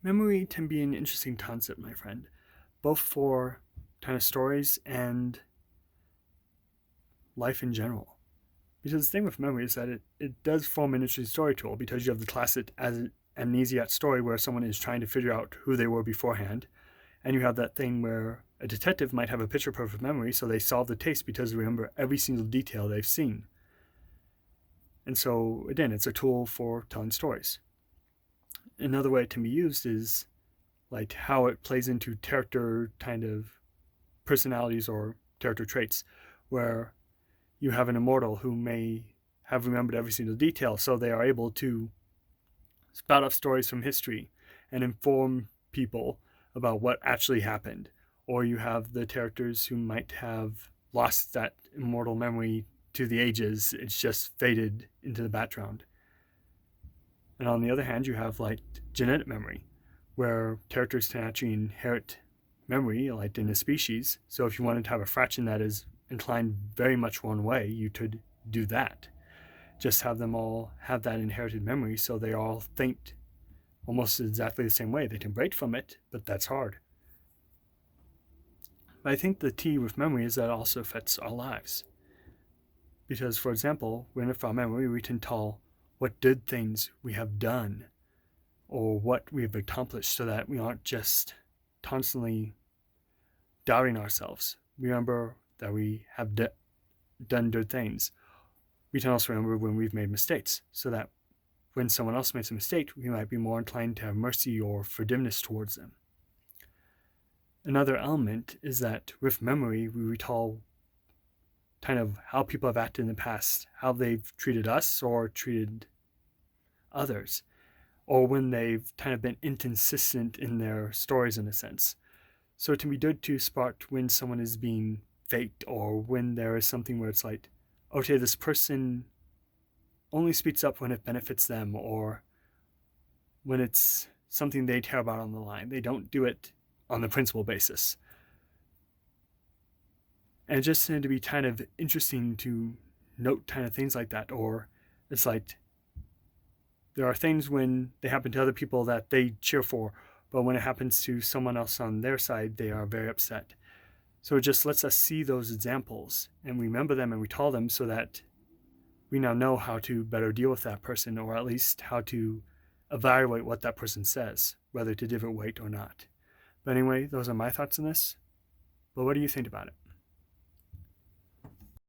Memory can be an interesting concept, my friend, both for kind of stories and life in general. Because the thing with memory is that it does form an interesting story tool because you have the classic amnesiac story where someone is trying to figure out who they were beforehand, and you have that thing where a detective might have a picture perfect memory, so they solve the case because they remember every single detail they've seen. And so, again, it's a tool for telling stories. Another way it can be used is like how it plays into character kind of personalities or character traits, where you have an immortal who may have remembered every single detail, so they are able to spout off stories from history and inform people about what actually happened. Or you have the characters who might have lost that immortal memory to the ages, it's just faded into the background. And on the other hand, you have like genetic memory, where characters can actually inherit memory, like in a species. So if you wanted to have a fraction that is inclined very much one way, you could do that. Just have them all have that inherited memory so they all think almost exactly the same way. They can break from it, but that's hard. But I think the key with memory is that it also affects our lives. Because, for example, with our memory, we can tell what good things we have done or what we have accomplished so that we aren't just constantly doubting ourselves. Remember that we have done good things. We can also remember when we've made mistakes so that when someone else makes a mistake, we might be more inclined to have mercy or forgiveness towards them. Another element is that with memory, we recall kind of how people have acted in the past, how they've treated us or treated others, or when they've kind of been inconsistent in their stories in a sense. So it can be good to spot when someone is being faked or when there is something where it's like, okay, this person only speaks up when it benefits them or when it's something they care about on the line. They don't do it on the principle basis. And it just tended to be kind of interesting to note kind of things like that. Or it's like there are things when they happen to other people that they cheer for, but when it happens to someone else on their side, they are very upset. So it just lets us see those examples and remember them and recall them so that we now know how to better deal with that person, or at least how to evaluate what that person says, whether to give it weight or not. But anyway, those are my thoughts on this. But what do you think about it?